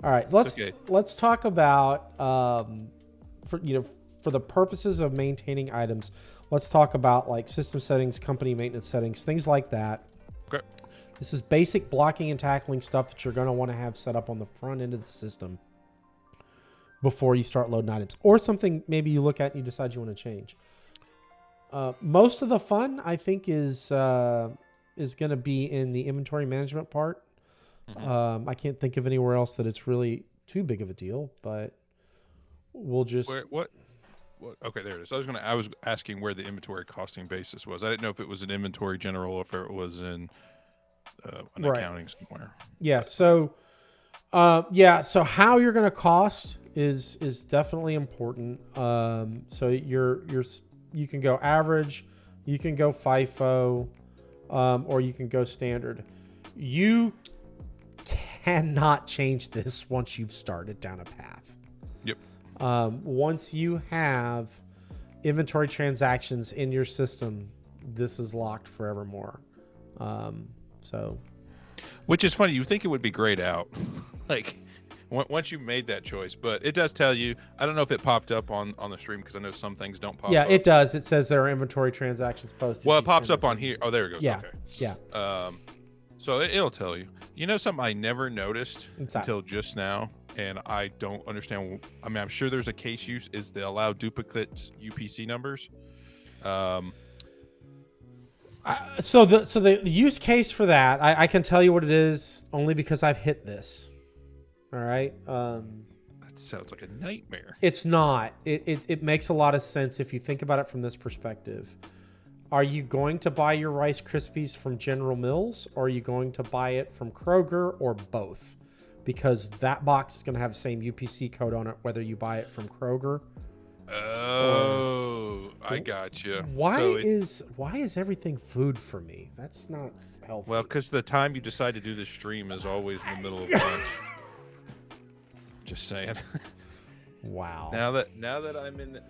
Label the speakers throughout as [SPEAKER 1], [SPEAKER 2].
[SPEAKER 1] All right, let's talk about for the purposes of maintaining items, let's talk about like system settings, company maintenance settings, things like that.
[SPEAKER 2] Okay.
[SPEAKER 1] This is basic blocking and tackling stuff that you're going to want to have set up on the front end of the system before you start loading items, or something maybe you look at and you decide you want to change. Most of the fun, I think, is going to be in the inventory management part. Mm-hmm. I can't think of anywhere else that it's really too big of a deal, but we'll just...
[SPEAKER 2] What? Okay, there it is. I was asking where the inventory costing basis was. I didn't know if it was an inventory general or if it was in an accounting somewhere.
[SPEAKER 1] Yeah. So so how you're going to cost is definitely important. So you can go average, you can go FIFO, or you can go standard. You cannot change this once you've started down a path.
[SPEAKER 2] Yep.
[SPEAKER 1] Once you have inventory transactions in your system, this is locked forevermore.
[SPEAKER 2] Which is funny. You think it would be grayed out, like once you made that choice, but it does tell you. I don't know if it popped up on the stream because I know some things don't pop up.
[SPEAKER 1] Yeah, it does. It says there are inventory transactions posted.
[SPEAKER 2] Well, it pops up on here. Oh, there it goes.
[SPEAKER 1] Yeah.
[SPEAKER 2] Okay.
[SPEAKER 1] Yeah.
[SPEAKER 2] So it'll tell you. You know something I never noticed until just now, and I don't understand. I mean, I'm sure there's a case use is the allow duplicate UPC numbers.
[SPEAKER 1] So the use case for that, I can tell you what it is only because I've hit this. All right.
[SPEAKER 2] That sounds like a nightmare.
[SPEAKER 1] It's not. It makes a lot of sense if you think about it from this perspective. Are you going to buy your Rice Krispies from General Mills, or are you going to buy it from Kroger, or both? Because that box is going to have the same UPC code on it, whether you buy it from Kroger.
[SPEAKER 2] Oh, I got you.
[SPEAKER 1] Why is everything food for me? That's not healthy.
[SPEAKER 2] Well, because the time you decide to do the stream is always in the middle of lunch. Just saying.
[SPEAKER 1] Wow.
[SPEAKER 2] Now that I'm in.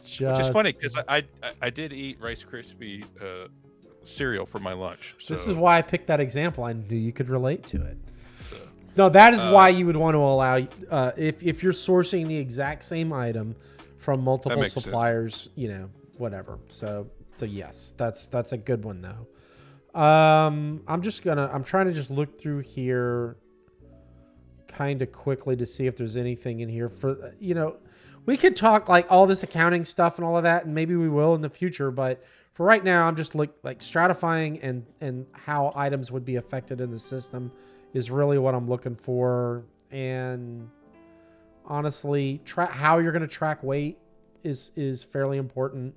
[SPEAKER 2] Which is funny because I did eat Rice Krispie cereal for my lunch. So.
[SPEAKER 1] This is why I picked that example. I knew you could relate to it. So, no, that is why you would want to allow if you're sourcing the exact same item from multiple suppliers, sense. Whatever. So yes, that's a good one though. I'm trying to just look through here kind of quickly to see if there's anything in here for we could talk like all this accounting stuff and all of that, and maybe we will in the future. But for right now, I'm just like stratifying and how items would be affected in the system is really what I'm looking for. And honestly, how you're going to track weight is fairly important.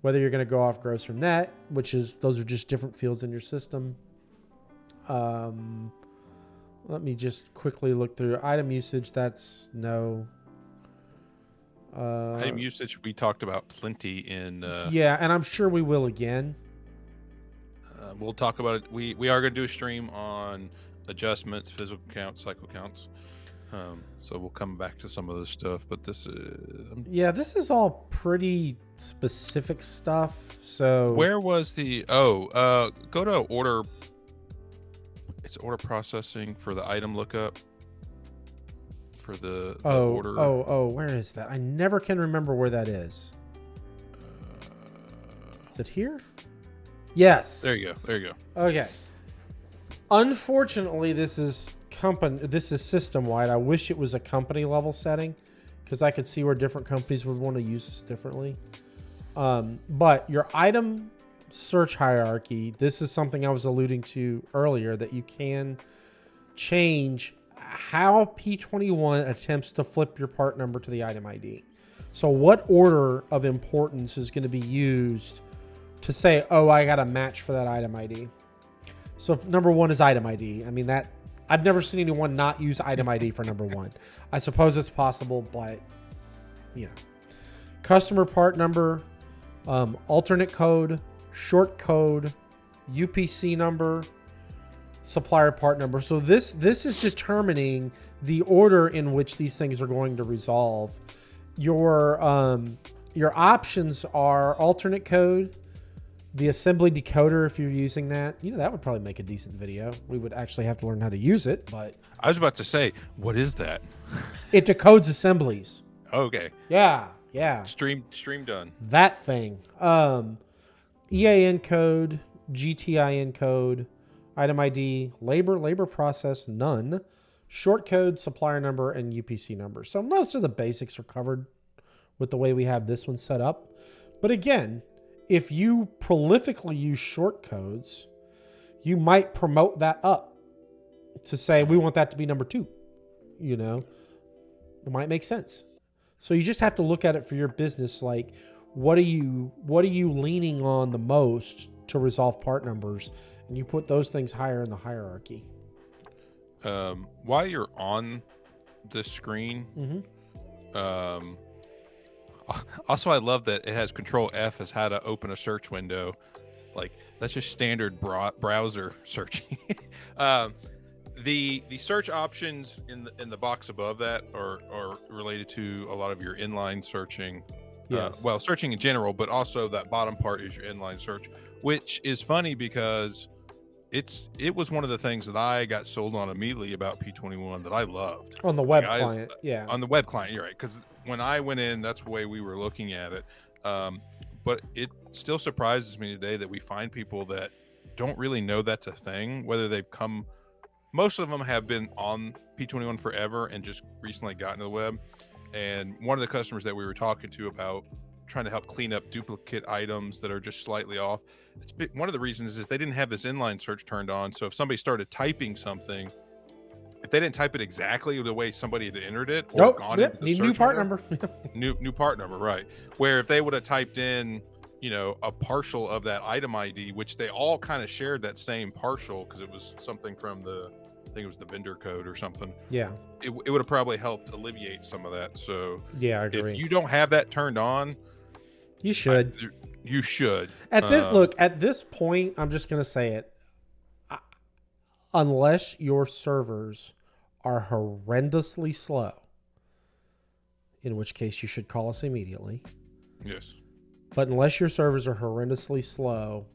[SPEAKER 1] Whether you're going to go off gross or net, those are just different fields in your system. Let me just quickly look through item usage. That's no.
[SPEAKER 2] Item usage we talked about plenty in
[SPEAKER 1] and I'm sure we will again.
[SPEAKER 2] We'll talk about it. We are going to do a stream on adjustments, physical counts, cycle counts, so we'll come back to some of this stuff, but this is all pretty specific stuff. So where was the go to order. It's order processing for the item lookup for the order.
[SPEAKER 1] Where is that? I never can remember where that is. Is it here? Yes.
[SPEAKER 2] There you go.
[SPEAKER 1] Okay. Unfortunately, this is system wide. I wish it was a company level setting because I could see where different companies would want to use this differently. But your item search hierarchy, this is something I was alluding to earlier, that you can change how P21 attempts to flip your part number to the item ID. So what order of importance is going to be used to say, oh, I got a match for that item ID? So if number one is item ID. I mean, that I've never seen anyone not use item ID for number one. I suppose it's possible, but customer part number, alternate code, short code, UPC number, supplier part number. So this is determining the order in which these things are going to resolve. Your options are alternate code, The assembly decoder, if you're using that, that would probably make a decent video. We would actually have to learn how to use it, but
[SPEAKER 2] I was about to say, what is that?
[SPEAKER 1] It decodes assemblies.
[SPEAKER 2] Okay.
[SPEAKER 1] Yeah.
[SPEAKER 2] Stream done.
[SPEAKER 1] That thing. EAN code, GTIN code, item ID, labor process, none, short code, supplier number, and UPC number. So most of the basics are covered with the way we have this one set up. But again, if you prolifically use short codes, you might promote that up to say, we want that to be number 2. It might make sense. So you just have to look at it for your business. Like, what are you leaning on the most to resolve part numbers? And you put those things higher in the hierarchy.
[SPEAKER 2] While you're on the screen, also I love that it has Control F as how to open a search window. Like, that's just standard browser searching. The search options in the box above that are related to a lot of your inline searching.
[SPEAKER 1] Yes.
[SPEAKER 2] Searching in general, but also that bottom part is your inline search, which is funny because it was one of the things that I got sold on immediately about P21 that I loved.
[SPEAKER 1] On the web client, yeah.
[SPEAKER 2] On the web client, you're right. Because when I went in, that's the way we were looking at it. But it still surprises me today that we find people that don't really know that's a thing, whether they've come... Most of them have been on P21 forever and just recently gotten to the web. And one of the customers that we were talking to about trying to help clean up duplicate items that are just slightly off, one of the reasons is they didn't have this inline search turned on. So if somebody started typing something, if they didn't type it exactly the way somebody had entered it, or gone into the
[SPEAKER 1] need
[SPEAKER 2] search
[SPEAKER 1] new part number.
[SPEAKER 2] new part number, right? Where if they would have typed in, a partial of that item ID, which they all kind of shared that same partial because it was something from I think it was the vendor code or something.
[SPEAKER 1] Yeah.
[SPEAKER 2] It would have probably helped alleviate some of that. So
[SPEAKER 1] yeah, I agree.
[SPEAKER 2] If you don't have that turned on,
[SPEAKER 1] you should.
[SPEAKER 2] You should.
[SPEAKER 1] At this point, I'm just going to say it. Unless your servers are horrendously slow, in which case you should call us immediately.
[SPEAKER 2] Yes.
[SPEAKER 1] But unless your servers are horrendously slow,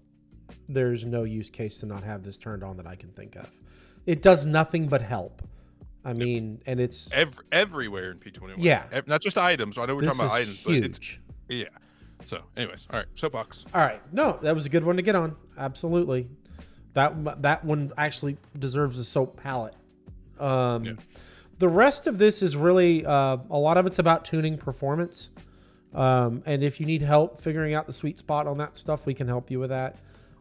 [SPEAKER 1] there's no use case to not have this turned on that I can think of. It does nothing but help. I mean, and it's
[SPEAKER 2] everywhere in P21.
[SPEAKER 1] Yeah.
[SPEAKER 2] Not just items. I know we're talking about items,
[SPEAKER 1] huge.
[SPEAKER 2] But it's So anyways, all right, soapbox.
[SPEAKER 1] All right. No, that was a good one to get on. Absolutely. That one actually deserves a soap palette. The rest of this is really a lot of it's about tuning performance. And if you need help figuring out the sweet spot on that stuff, we can help you with that.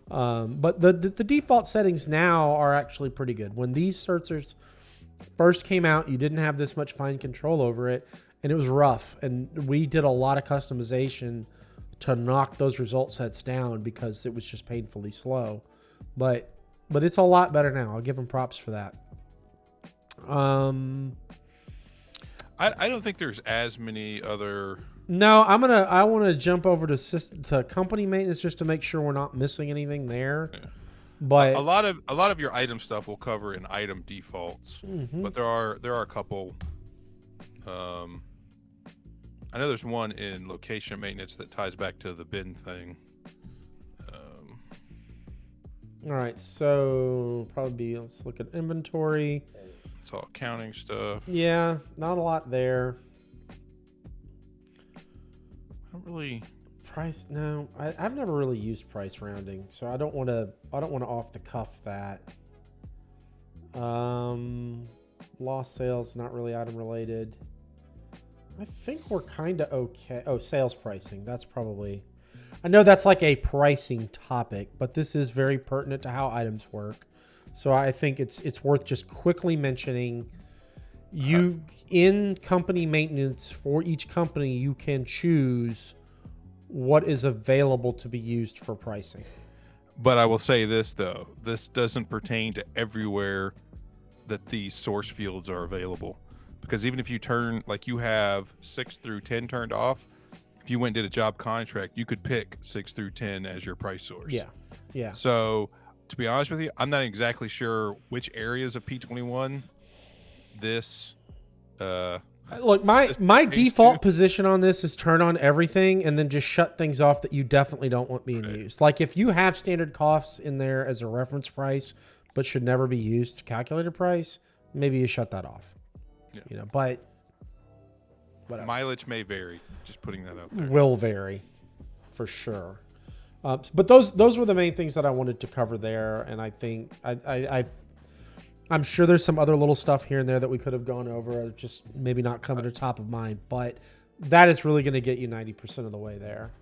[SPEAKER 1] But the default settings now are actually pretty good. When these searchers first came out, you didn't have this much fine control over it, and it was rough. And we did a lot of customization to knock those result sets down because it was just painfully slow. But it's a lot better now. I'll give them props for that.
[SPEAKER 2] I don't think there's as many other.
[SPEAKER 1] No, I want to jump over to company maintenance just to make sure we're not missing anything there. Yeah. But
[SPEAKER 2] a lot of your item stuff will cover in item defaults, but there are a couple. I know there's one in location maintenance that ties back to the bin thing.
[SPEAKER 1] All right, so let's look at inventory.
[SPEAKER 2] It's all accounting stuff.
[SPEAKER 1] Yeah, not a lot there.
[SPEAKER 2] I don't really
[SPEAKER 1] price. No, I've never really used price rounding, so I don't want to off the cuff that. Lost sales, not really item related. I think we're kind of okay. Oh, sales pricing. That's probably. I know that's like a pricing topic, but this is very pertinent to how items work. So I think it's worth just quickly mentioning. You in company maintenance for each company, you can choose what is available to be used for pricing.
[SPEAKER 2] But I will say this though, this doesn't pertain to everywhere that these source fields are available. Because even if you you have 6 through 10 turned off, if you went and did a job contract, you could pick 6 through 10 as your price source.
[SPEAKER 1] Yeah.
[SPEAKER 2] So to be honest with you, I'm not exactly sure which areas of P21 this
[SPEAKER 1] Look, my default position on this is turn on everything and then just shut things off that you definitely don't want being used. Like if you have standard costs in there as a reference price, but should never be used to calculate a price, maybe you shut that off. Yeah. But whatever.
[SPEAKER 2] Mileage may vary. Just putting that out there.
[SPEAKER 1] Will vary, for sure. But those were the main things that I wanted to cover there, and I think I'm sure there's some other little stuff here and there that we could have gone over, just maybe not coming to top of mind. But that is really going to get you 90% of the way there.